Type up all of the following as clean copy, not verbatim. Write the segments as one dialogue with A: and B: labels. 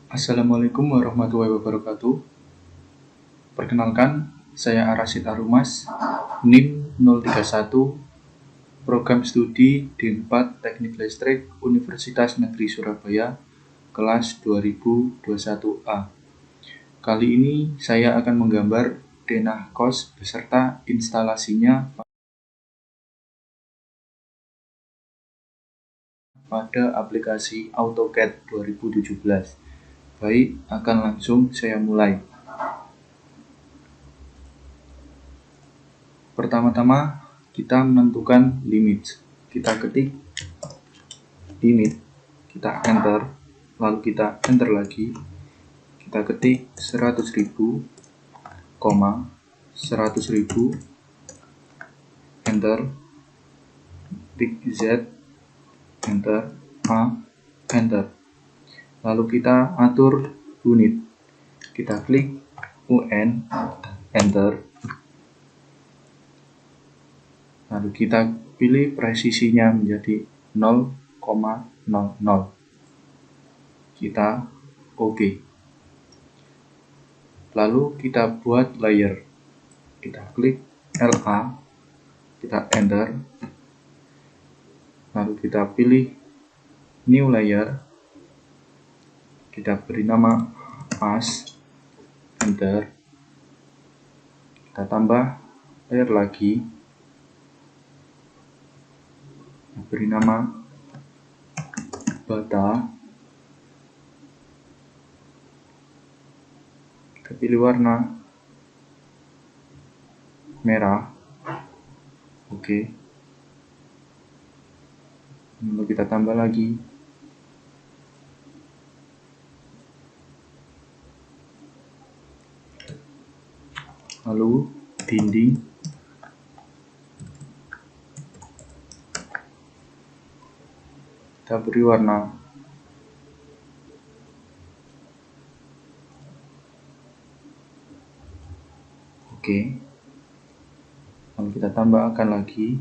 A: Assalamualaikum warahmatullahi wabarakatuh. Perkenalkan, saya Arasid Arumas, NIM 031, Program Studi D4 Teknik Listrik Universitas Negeri Surabaya, kelas 2021A. Kali ini saya akan menggambar denah kos beserta instalasinya pada aplikasi AutoCAD 2017. Baik, akan langsung saya mulai. Pertama-tama, kita menentukan limit. Kita ketik limit, kita enter, lalu kita enter lagi. Kita ketik 100.000, 100.000, enter, klik Z, enter, A, enter. Lalu kita atur unit. Kita klik UN, enter. Lalu kita pilih presisinya menjadi 0,00. Kita OK. Lalu kita buat layer. Kita klik LA, kita enter. Lalu kita pilih new layer. Kita beri nama as, enter. Kita tambah layer lagi. Beri nama bata. Kita pilih warna merah. Oke. Lalu kita tambah lagi. Lalu dinding. Kita beri warna oke. Lalu kita tambahkan lagi.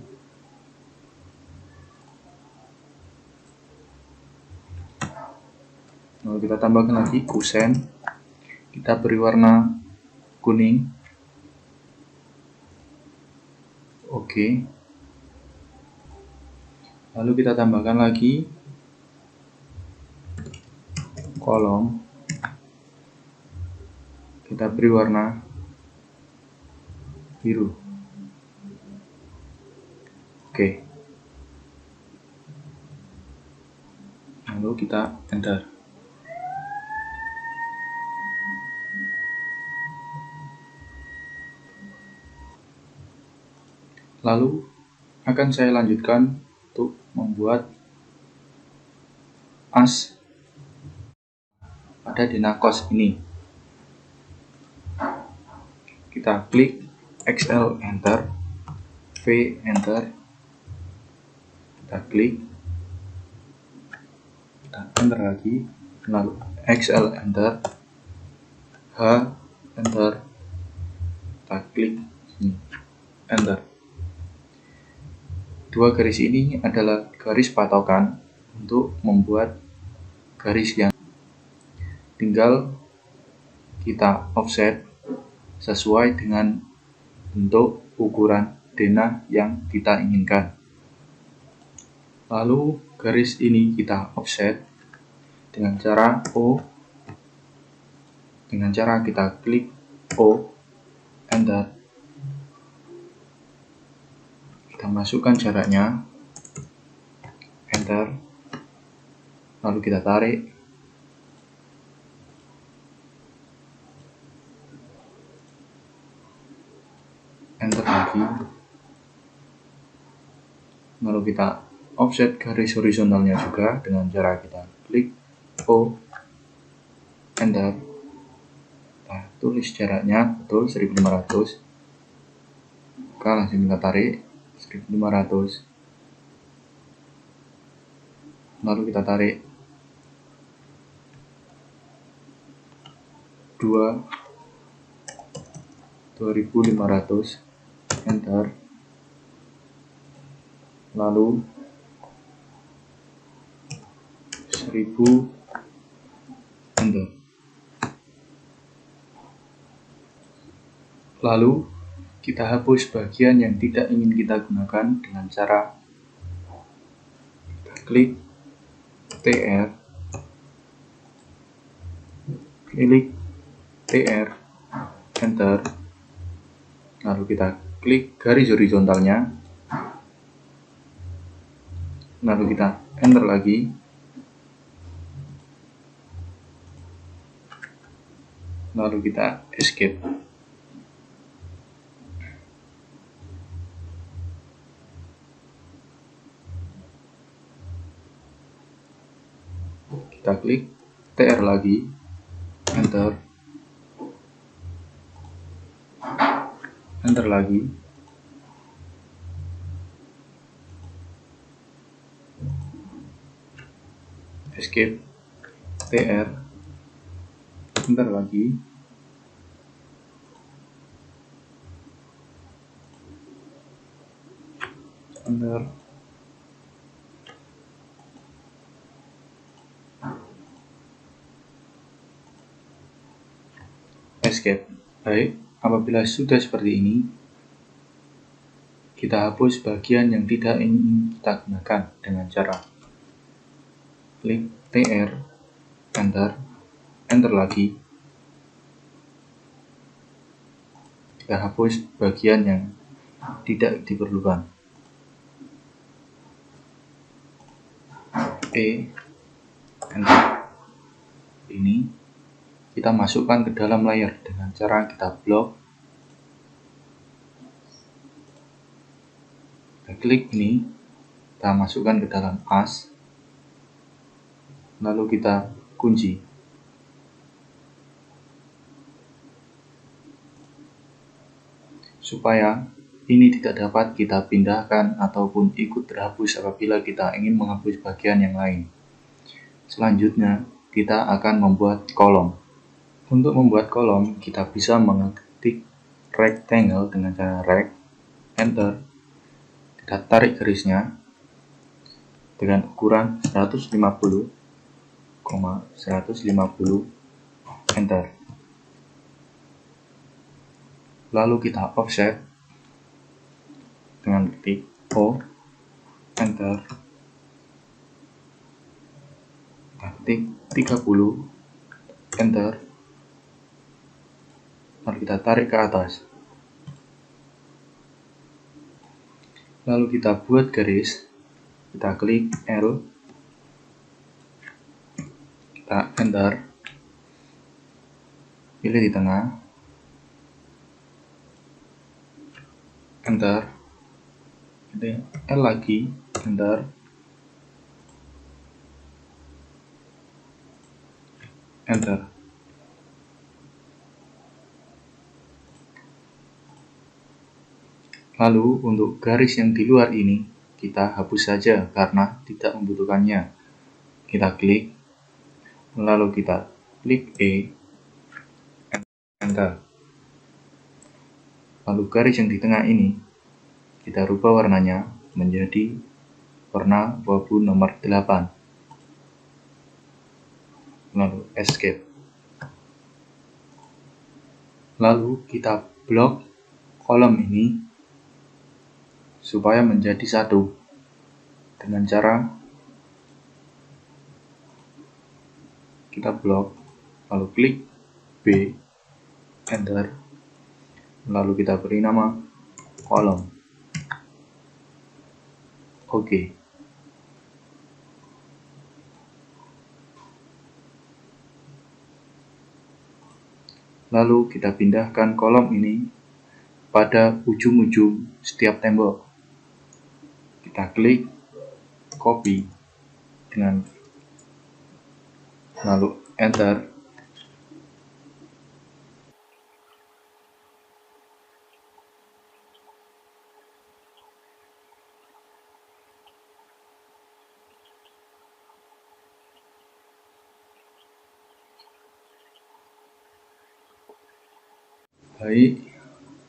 A: Lalu kita tambahkan lagi kusen. Kita beri warna kuning. Oke. Lalu kita tambahkan lagi kolom. Kita beri warna biru. Oke. Lalu kita enter. Lalu akan saya lanjutkan untuk membuat as pada denah kos ini. Kita klik XL, enter, V, enter. Kita klik, kita enter lagi, lalu XL, enter, H, enter. Kita klik sini, enter. Dua garis ini adalah garis patokan untuk membuat garis yang tinggal kita offset sesuai dengan bentuk ukuran denah yang kita inginkan. Lalu garis ini kita offset dengan cara O. Dengan cara kita klik O, enter. Kita masukkan jaraknya, enter. Lalu kita tarik. Enter lagi. Lalu kita offset garis horizontalnya juga dengan cara kita klik O, enter. Kita tulis jaraknya betul 1500. Maka langsung kita tarik 1500. Lalu kita tarik 2500, enter. Lalu 1000, enter. Lalu kita hapus bagian yang tidak ingin kita gunakan dengan cara kita klik TR, Enter, lalu kita klik garis horizontalnya, lalu kita Enter lagi, lalu kita Escape. Kita klik TR lagi, Enter lagi, Escape, TR, Enter lagi, Enter, Escape. Baik, apabila sudah seperti ini, kita hapus bagian yang tidak ingin kita gunakan dengan cara klik TR, Enter lagi. Kita hapus bagian yang tidak diperlukan. Enter. Ini kita masukkan ke dalam layer dengan cara kita blok. Kita klik ini, kita masukkan ke dalam as, lalu kita kunci. Supaya ini tidak dapat kita pindahkan ataupun ikut terhapus apabila kita ingin menghapus bagian yang lain. Selanjutnya, kita akan membuat kolom. Untuk membuat kolom, kita bisa mengetik rectangle dengan cara rect, Enter. Kita tarik garisnya dengan ukuran 150, 150, Enter. Lalu kita offset dengan ketik O, Enter. Kita ketik 30, Enter. Lalu kita tarik ke atas. Lalu kita buat garis, kita klik L, kita Enter, pilih di tengah, Enter, pilih L lagi, Enter, Enter. Lalu untuk garis yang di luar ini kita hapus saja karena tidak membutuhkannya. Kita klik, lalu kita klik Enter. Lalu garis yang di tengah ini kita rubah warnanya menjadi warna abu-abu nomor 8. Lalu Escape. Lalu kita blok kolom ini supaya menjadi satu dengan cara kita blok, lalu klik B, Enter, lalu kita beri nama kolom. Oke. Lalu kita pindahkan kolom ini pada ujung-ujung setiap tembok. Kita klik copy dengan lalu Enter. Baik,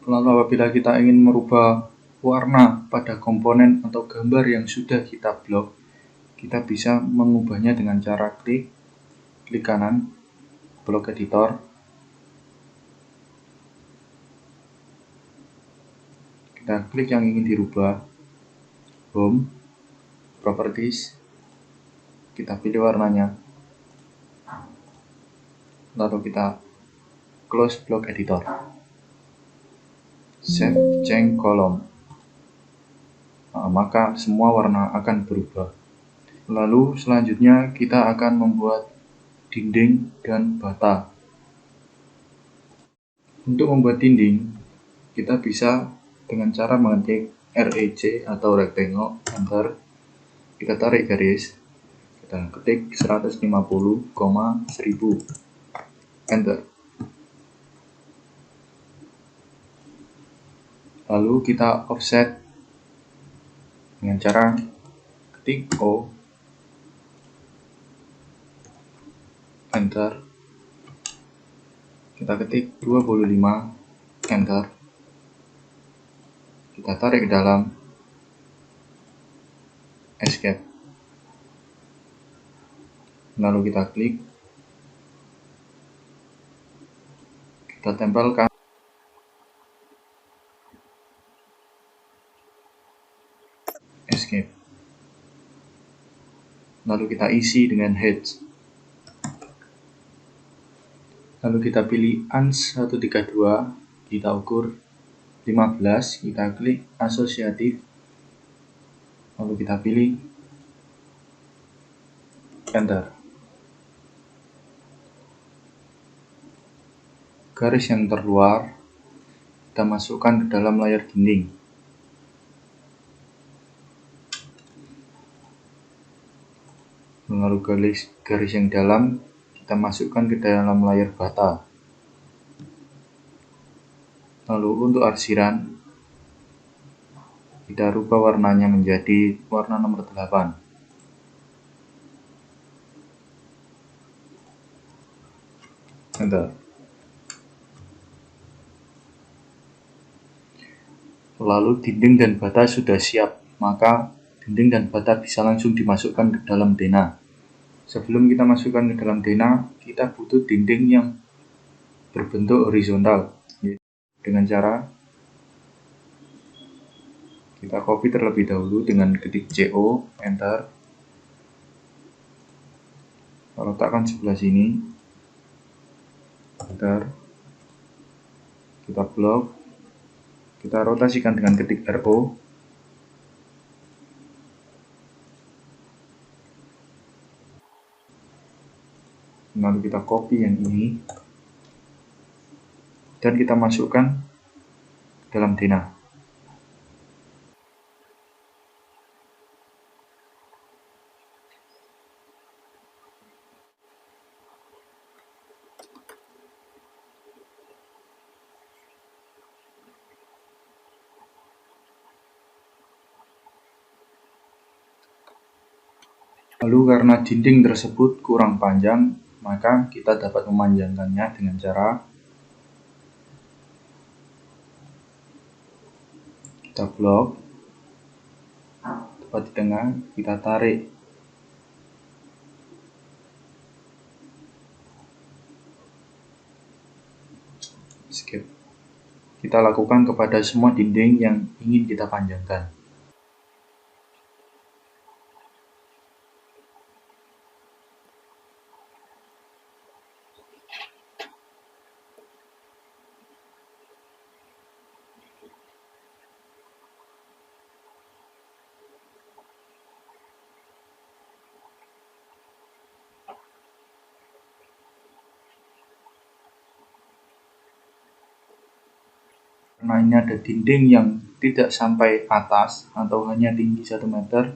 A: lalu apabila kita ingin merubah warna pada komponen atau gambar yang sudah kita blok, kita bisa mengubahnya dengan cara klik kanan, blok editor, Kita klik yang ingin dirubah, Home, Properties, kita pilih warnanya, lalu kita close block editor, save change column. Maka semua warna akan berubah. Lalu selanjutnya kita akan membuat dinding dan bata. Untuk membuat dinding, kita bisa dengan cara mengetik REC atau rectangle, enter, kita tarik garis, kita ketik 150, 1000, enter. Lalu kita offset dengan cara ketik O, enter, kita ketik 25, enter, kita tarik ke dalam, escape, lalu kita klik, kita tempelkan, escape, lalu kita isi dengan hedge, lalu kita pilih ANS 132, kita ukur 15, kita klik asosiatif, lalu kita pilih enter. Garis yang terluar kita masukkan ke dalam layar dinding. Lalu garis yang dalam kita masukkan ke dalam layar bata. Lalu untuk arsiran kita rubah warnanya menjadi warna nomor 8. Enter. Lalu dinding dan bata sudah siap, maka dinding dan bata bisa langsung dimasukkan ke dalam denah. Sebelum kita masukkan ke dalam denah, kita butuh dinding yang berbentuk horizontal. Dengan cara kita copy terlebih dahulu dengan ketik CO, enter, letakkan sebelah sini, enter, kita blok, kita rotasikan dengan ketik RO, lalu kita copy yang ini dan kita masukkan dalam denah. Lalu karena dinding tersebut kurang panjang, maka kita dapat memanjangkannya dengan cara kita blok, tepat di tengah, kita tarik. Skip. Kita lakukan kepada semua dinding yang ingin kita panjangkan. Karena ini ada dinding yang tidak sampai atas atau hanya tinggi 1 meter,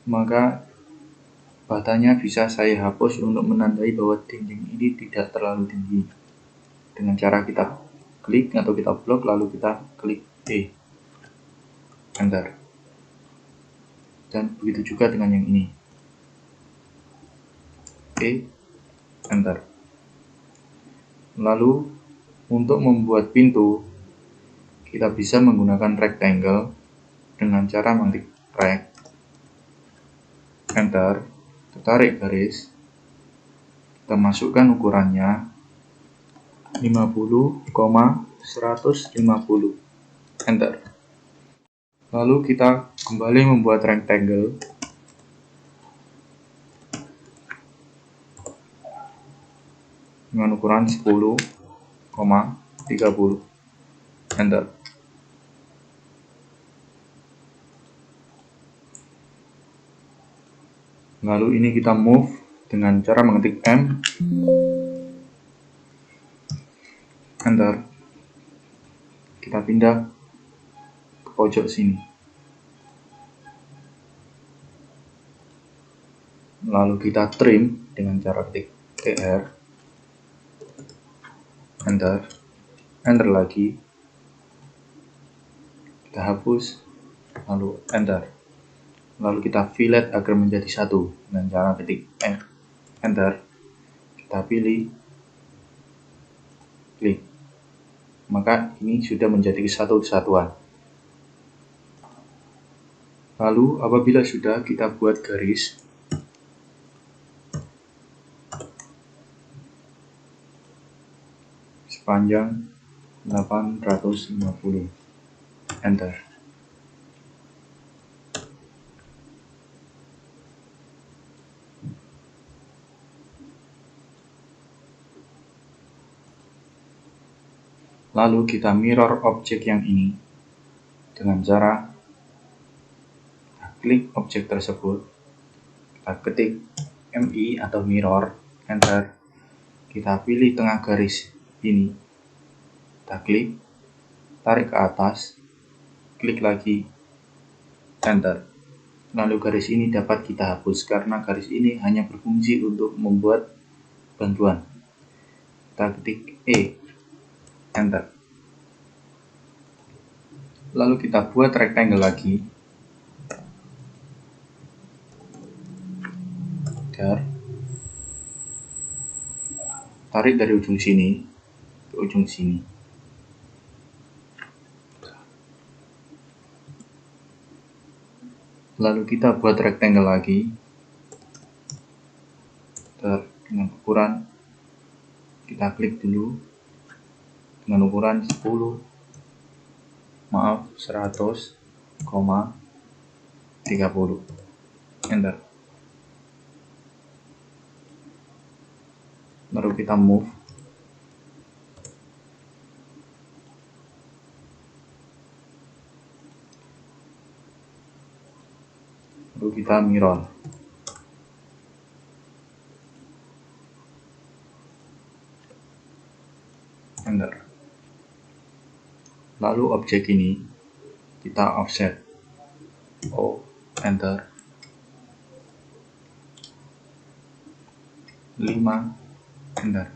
A: maka batanya bisa saya hapus untuk menandai bahwa dinding ini tidak terlalu tinggi. Dengan cara kita klik atau kita blok, lalu kita klik E, enter. Dan begitu juga dengan yang ini, E, enter. Lalu untuk membuat pintu, kita bisa menggunakan rectangle dengan cara mengetik rect, enter, kita tarik garis, kita masukkan ukurannya 50, 150. Enter. Lalu kita kembali membuat rectangle dengan ukuran 10,30. Enter. Lalu ini kita move dengan cara mengetik M. Enter. Kita pindah ke pojok sini. Lalu kita trim dengan cara ketik TR. Enter. Enter lagi. Kita hapus. Lalu enter. Lalu kita fillet agar menjadi satu dengan cara ketik Enter. Kita pilih, klik. Maka ini sudah menjadi satu kesatuan. Lalu apabila sudah, kita buat garis sepanjang 850. Enter. Lalu kita mirror objek yang ini dengan cara kita klik objek tersebut, kita ketik MI atau mirror, enter. Kita pilih tengah garis ini, kita klik, tarik ke atas, klik lagi, enter. Lalu garis ini dapat kita hapus karena garis ini hanya berfungsi untuk membuat bantuan. Kita ketik enter. Lalu kita buat rectangle lagi. Tarik dari ujung sini ke ujung sini. Lalu kita buat rectangle lagi. Dengan ukuran, kita klik dulu dengan ukuran 100,30. Enter. Lalu kita move. Lalu kita mirror. Enter. Lalu objek ini kita offset. Enter. 5. Enter.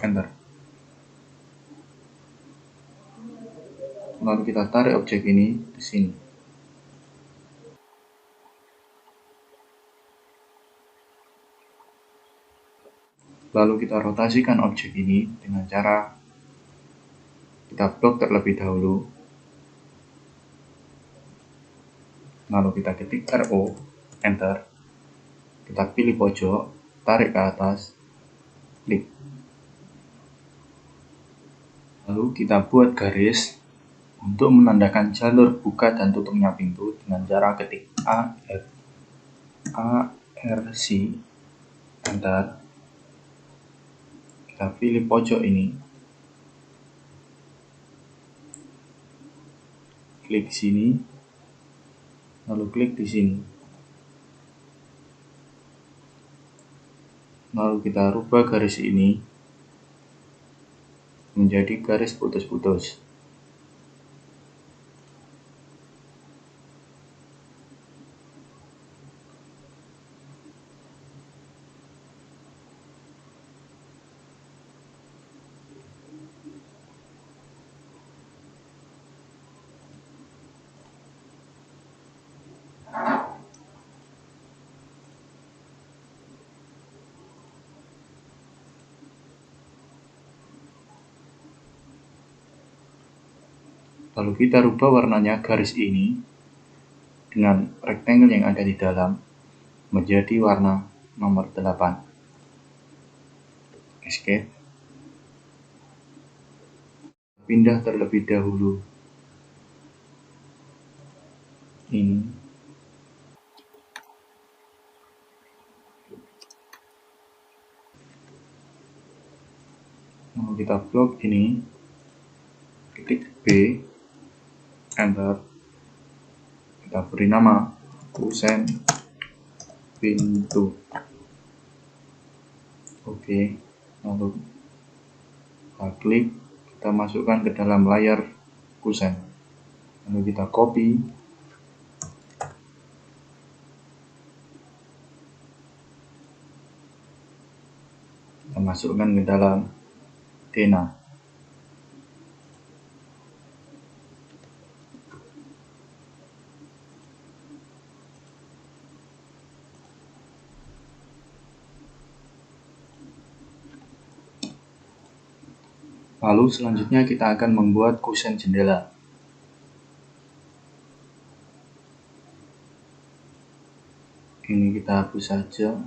A: Enter. Lalu kita tarik objek ini di sini. Lalu kita rotasikan objek ini dengan cara kita blok terlebih dahulu. Lalu kita ketik RO, enter. Kita pilih pojok, tarik ke atas, klik. Lalu kita buat garis untuk menandakan jalur buka dan tutupnya pintu dengan cara ketik ARC, enter. Kita pilih pojok ini, klik sini, lalu klik di sini. Lalu kita rubah garis ini menjadi garis putus-putus. Lalu kita rubah warnanya garis ini dengan rectangle yang ada di dalam menjadi warna nomor 8. Escape. pindah terlebih dahulu ini. Lalu kita blok ini, klik B, enter, kita beri nama kusen pintu. Oke, lalu kita klik, kita masukkan ke dalam layar kusen, lalu kita copy, kita masukkan ke dalam Dena. Lalu selanjutnya kita akan membuat kusen jendela. Ini kita hapus saja.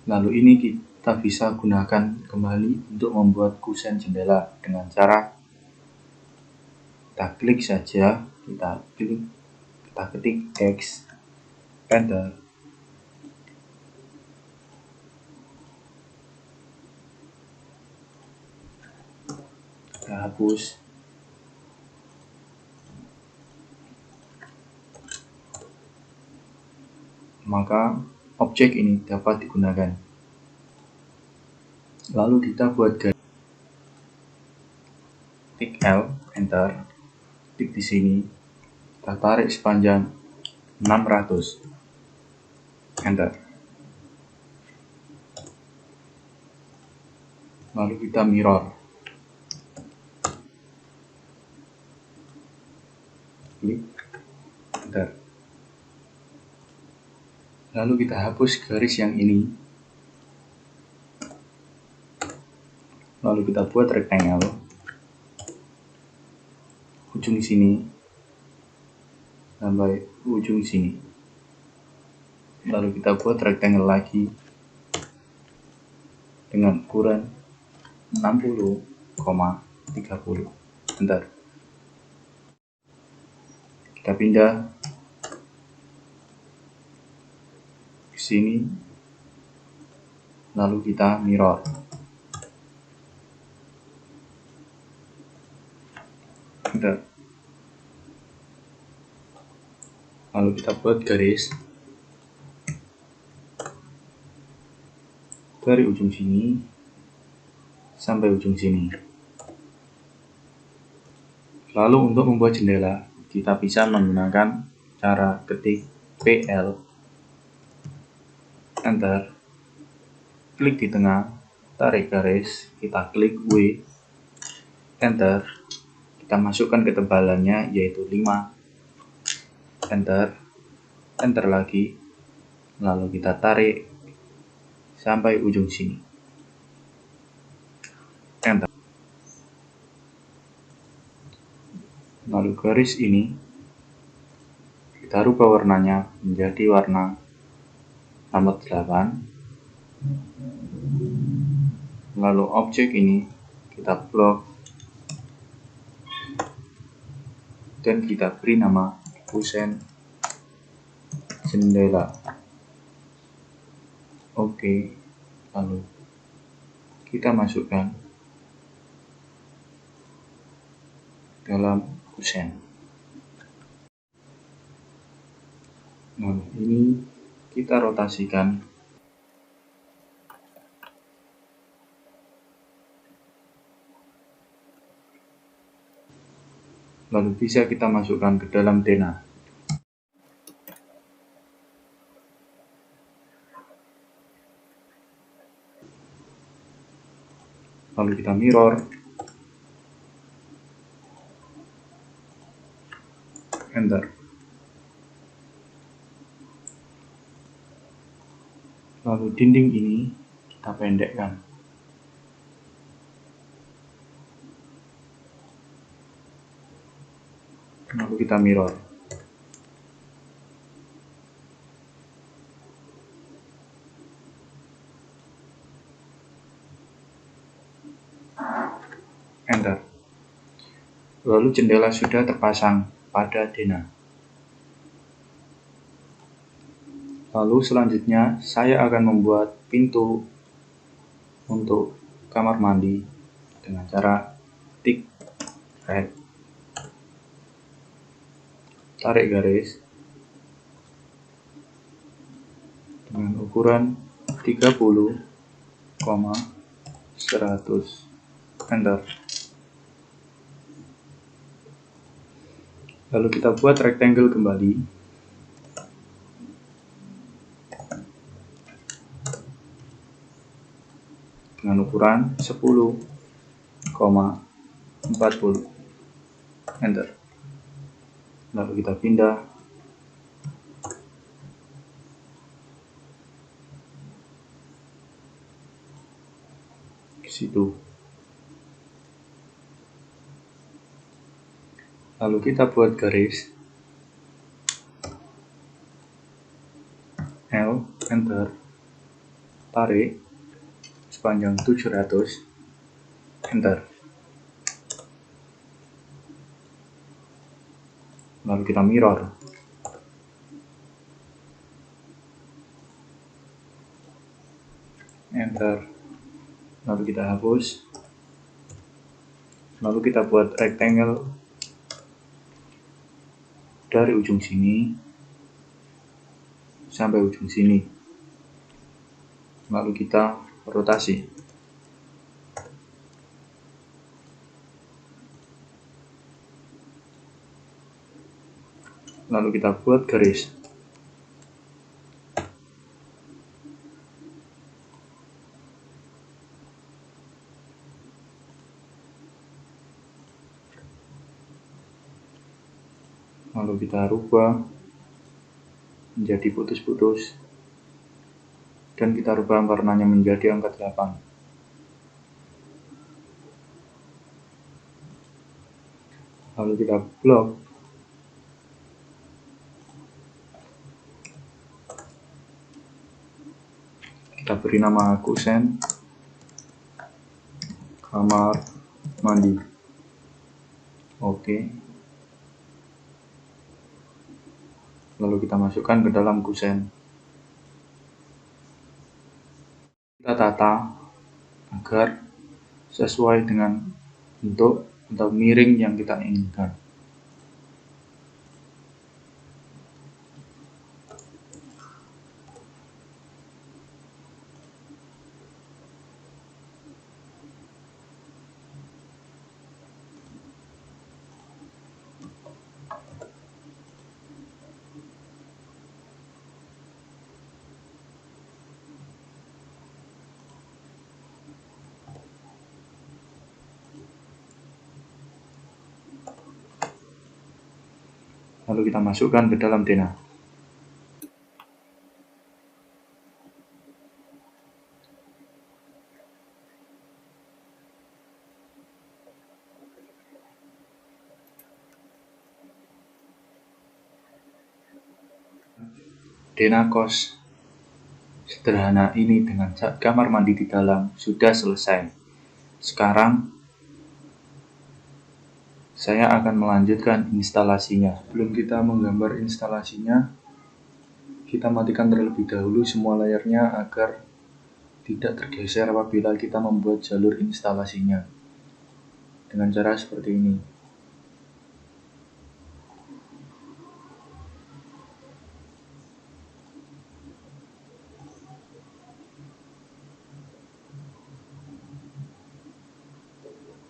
A: Lalu ini kita bisa gunakan kembali untuk membuat kusen jendela dengan cara kita klik saja, kita ketik X, enter. Kita hapus. Maka objek ini dapat digunakan. Lalu kita buat garis. Klik L, enter. Klik di sini. Kita tarik sepanjang 600. Enter. Lalu kita mirror. Klik, enter. Lalu kita hapus garis yang ini. Lalu kita buat rectangle. Ujung sini sampai ujung sini. Lalu kita buat rectangle lagi dengan ukuran 60,30. Enter. Kita pindah ke sini, lalu kita mirror. Enter. Lalu kita buat garis dari ujung sini sampai ujung sini. Lalu untuk membuat jendela, kita bisa menggunakan cara ketik PL, enter, klik di tengah, tarik garis, kita klik W, enter, kita masukkan ketebalannya yaitu 5, enter, enter lagi, lalu kita tarik sampai ujung sini, enter. Lalu garis ini kita rubah warnanya menjadi warna nomor 8. Lalu objek ini kita blok dan kita beri nama kusen jendela. Oke, lalu kita masukkan dalam kusen. Nah, ini kita rotasikan. Lalu bisa kita masukkan ke dalam Dena. Lalu kita mirror, enter. Lalu dinding ini kita pendekkan. Lalu kita mirror. Lalu jendela sudah terpasang pada denah. Lalu selanjutnya saya akan membuat pintu untuk kamar mandi dengan cara tik red, tarik garis dengan ukuran 30,100, enter. Lalu kita buat rectangle kembali dengan ukuran 10,40, enter. Lalu kita pindah ke situ. Lalu kita buat garis L, enter, tarik sepanjang 700, enter. Lalu kita mirror, enter. Lalu kita hapus. Lalu kita buat rectangle dari ujung sini sampai ujung sini. Lalu kita rotasi. Lalu kita buat garis. Lalu kita rubah menjadi putus-putus dan kita rubah warnanya menjadi angka 8. Lalu kita blok. Kita beri nama kusen kamar mandi. Oke. Lalu kita masukkan ke dalam kusen. Kita tata agar sesuai dengan bentuk atau miring yang kita inginkan. Lalu kita masukkan ke dalam denah. Denah kos sederhana ini dengan kamar mandi di dalam sudah selesai. Sekarang saya akan melanjutkan instalasinya. Sebelum kita menggambar instalasinya, kita matikan terlebih dahulu semua layarnya agar tidak tergeser apabila kita membuat jalur instalasinya. Dengan cara seperti ini.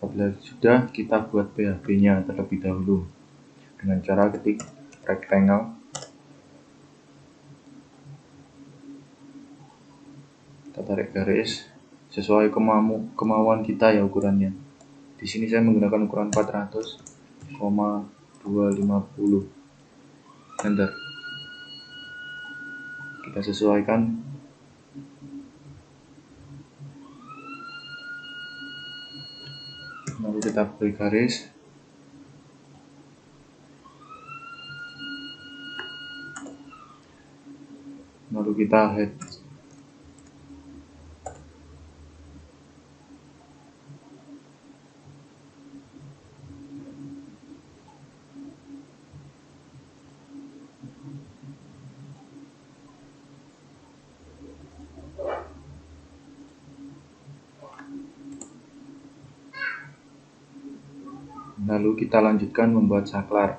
A: Apabila sudah, kita buat PHB-nya terlebih dahulu dengan cara ketik rectangle, kita tarik garis sesuai kemauan kita ya ukurannya. Di sini saya menggunakan ukuran 400,250, enter. Kita sesuaikan. Lalu kita beri garis. Lalu kita head. Lalu kita lanjutkan membuat saklar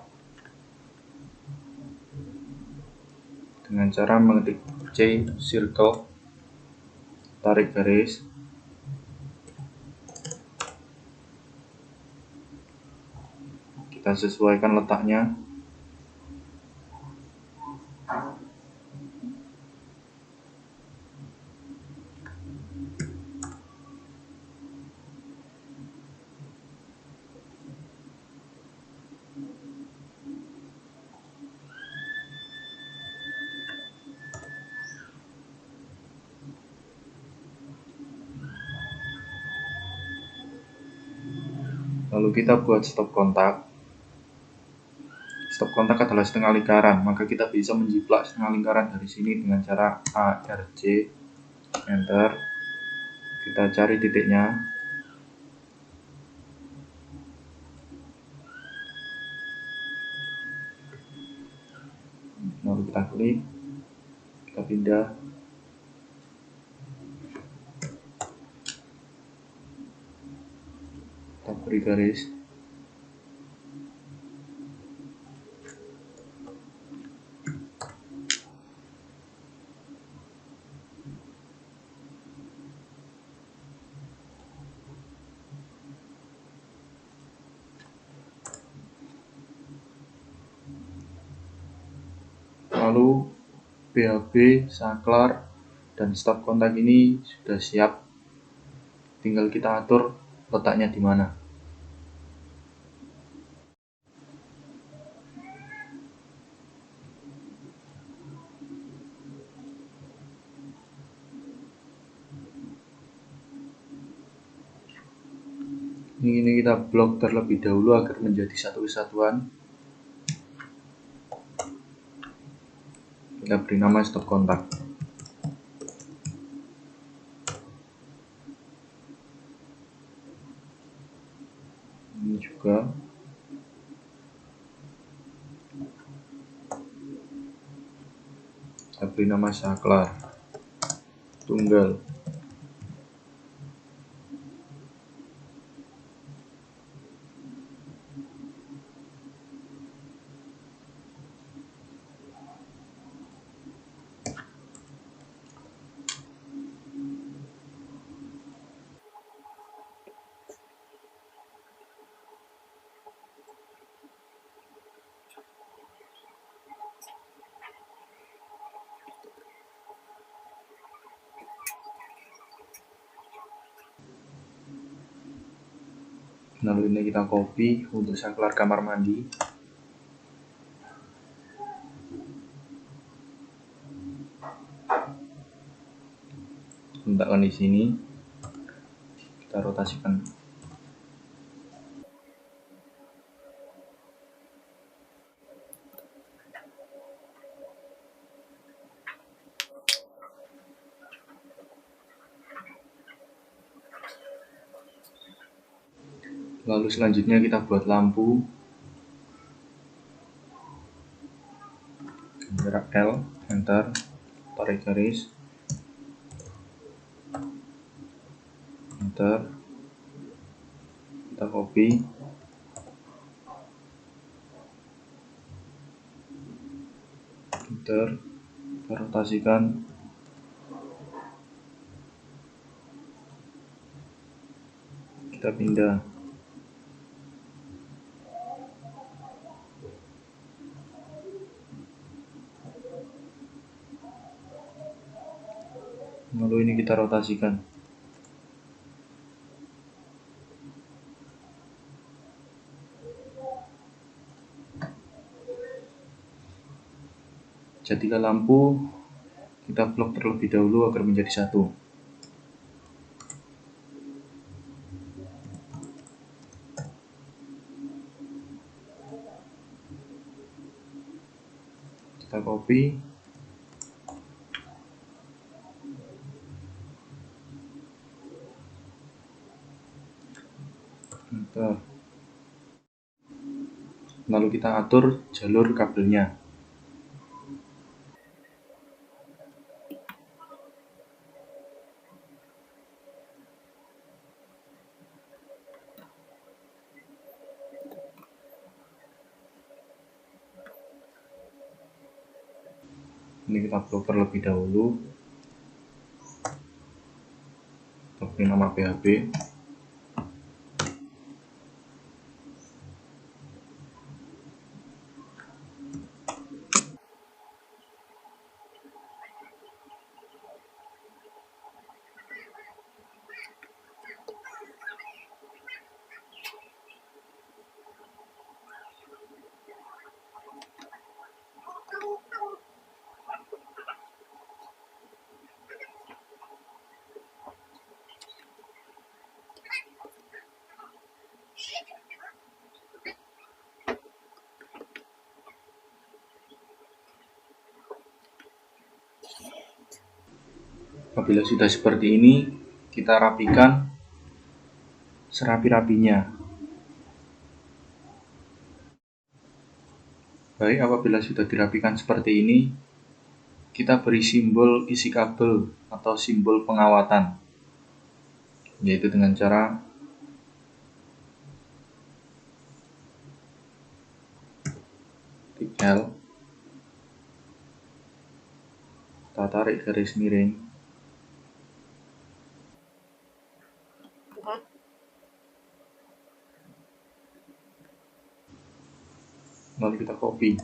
A: dengan cara mengetik C circle, tarik garis, kita sesuaikan letaknya. Lalu kita buat stop kontak. Stop kontak adalah setengah lingkaran, maka kita bisa menjiplak setengah lingkaran dari sini dengan cara ARC, enter. Kita cari titiknya. Lalu kita klik, kita pindah. Kita beri garis. Lalu BHB, saklar, dan stop kontak ini sudah siap. Tinggal kita atur letaknya di mana. Ini kita blok terlebih dahulu agar menjadi satu kesatuan. Kita beri nama stop kontak. Ini juga. Kita beri nama saklar tunggal. Lalu ini kita copy untuk saklar kamar mandi. Letakkan di sini. Kita rotasikan. Lalu selanjutnya kita buat lampu. Gerak L, enter, tarik garis, enter, kita copy, enter, kita rotasikan. Kita pindah. Lalu ini kita rotasikan. Jadilah lampu kita blok terlebih dahulu agar menjadi satu. Kita copy, enter. Lalu kita atur jalur kabelnya. Ini kita blok terlebih dahulu. Kita beri nama PHP. Apabila sudah seperti ini, kita rapikan serapi-rapinya. Baik, apabila sudah dirapikan seperti ini, kita beri simbol isi kabel atau simbol pengawatan, yaitu dengan cara klik L, kita tarik garis miring, lalu kita copy.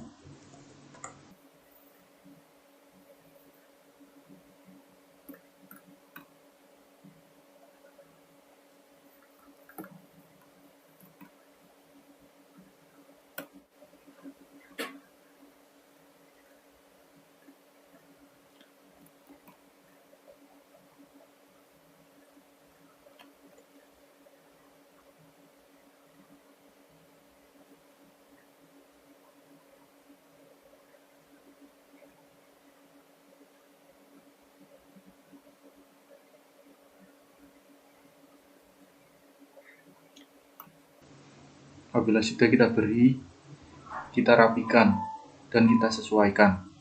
A: Apabila sudah kita beri, kita rapikan dan kita sesuaikan.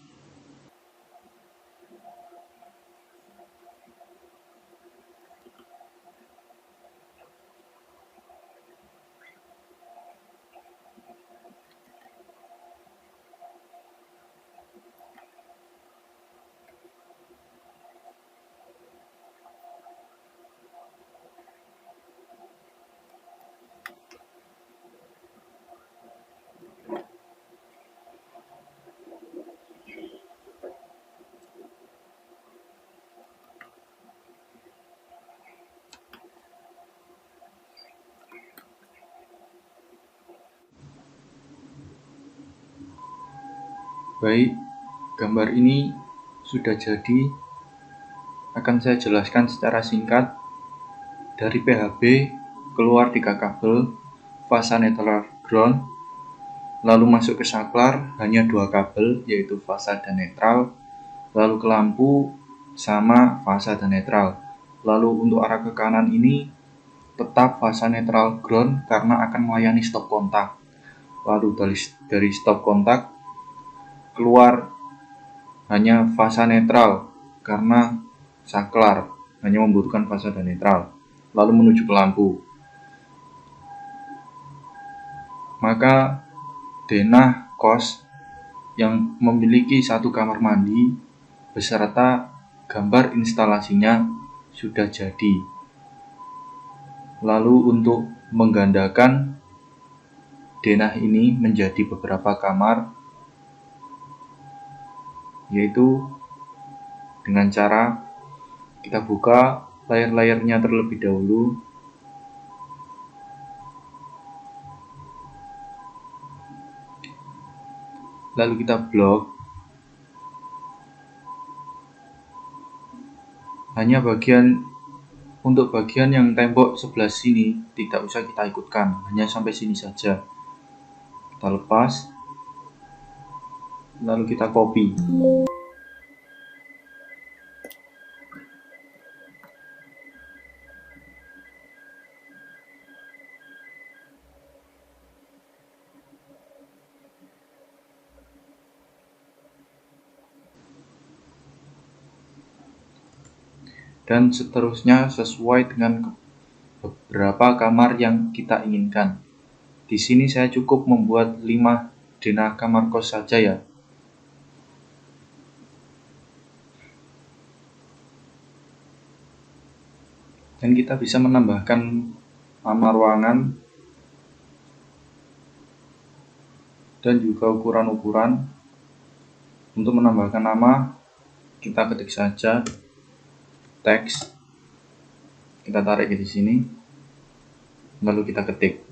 A: Baik, gambar ini sudah jadi. Akan saya jelaskan secara singkat. Dari PHB keluar 3 kabel, fasa netral ground, lalu masuk ke saklar hanya 2 kabel, yaitu fasa dan netral, lalu ke lampu sama fasa dan netral. Lalu untuk arah ke kanan ini tetap fasa netral ground karena akan melayani stop kontak. Lalu dari stop kontak keluar hanya fasa netral karena saklar hanya membutuhkan fasa dan netral, lalu menuju ke lampu. Maka denah kos yang memiliki 1 kamar mandi beserta gambar instalasinya sudah jadi. Lalu untuk menggandakan denah ini menjadi beberapa kamar, yaitu dengan cara kita buka layar-layarnya terlebih dahulu, lalu kita blok. Hanya untuk bagian yang tembok sebelah sini tidak usah kita ikutkan, hanya sampai sini saja. Kita lepas, lalu kita copy. Dan seterusnya sesuai dengan beberapa kamar yang kita inginkan. Di sini saya cukup membuat 5 denah kamar kos saja ya. Dan kita bisa menambahkan nama ruangan dan juga ukuran-ukuran. Untuk menambahkan nama, kita ketik saja teks, kita tarik di sini, lalu kita ketik.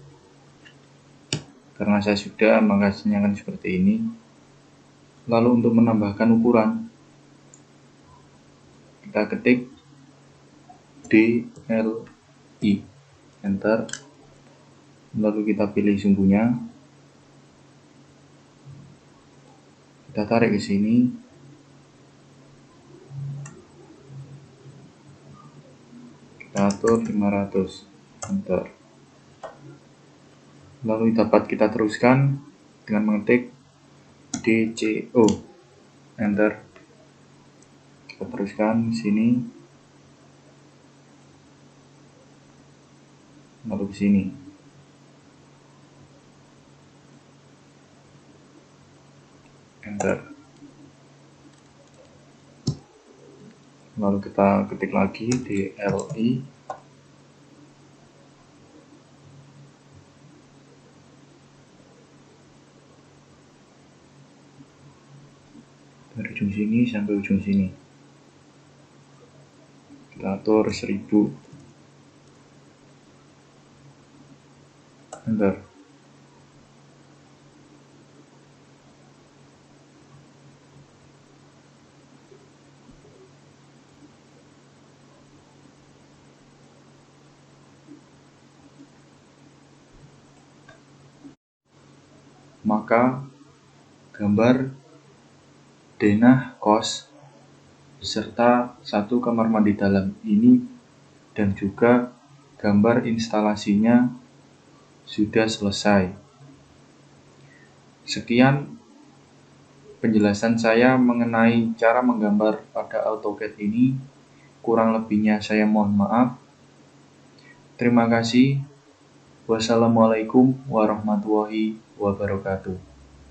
A: Karena saya sudah, maka hasilnya akan seperti ini. Lalu untuk menambahkan ukuran, kita ketik DLI, enter, lalu kita pilih sumbunya, kita tarik ke sini, kita atur 500, enter. Lalu dapat kita teruskan dengan mengetik DCO, enter. Kita teruskan di sini, lalu ke sini. Enter. Lalu kita ketik lagi DLI. Dari ujung sini sampai ujung sini. Kita atur 1000. Enter. Maka gambar denah kos beserta 1 kamar mandi dalam ini dan juga gambar instalasinya sudah selesai. Sekian penjelasan saya mengenai cara menggambar pada AutoCAD ini. Kurang lebihnya saya mohon maaf. Terima kasih. Wassalamualaikum warahmatullahi wabarakatuh.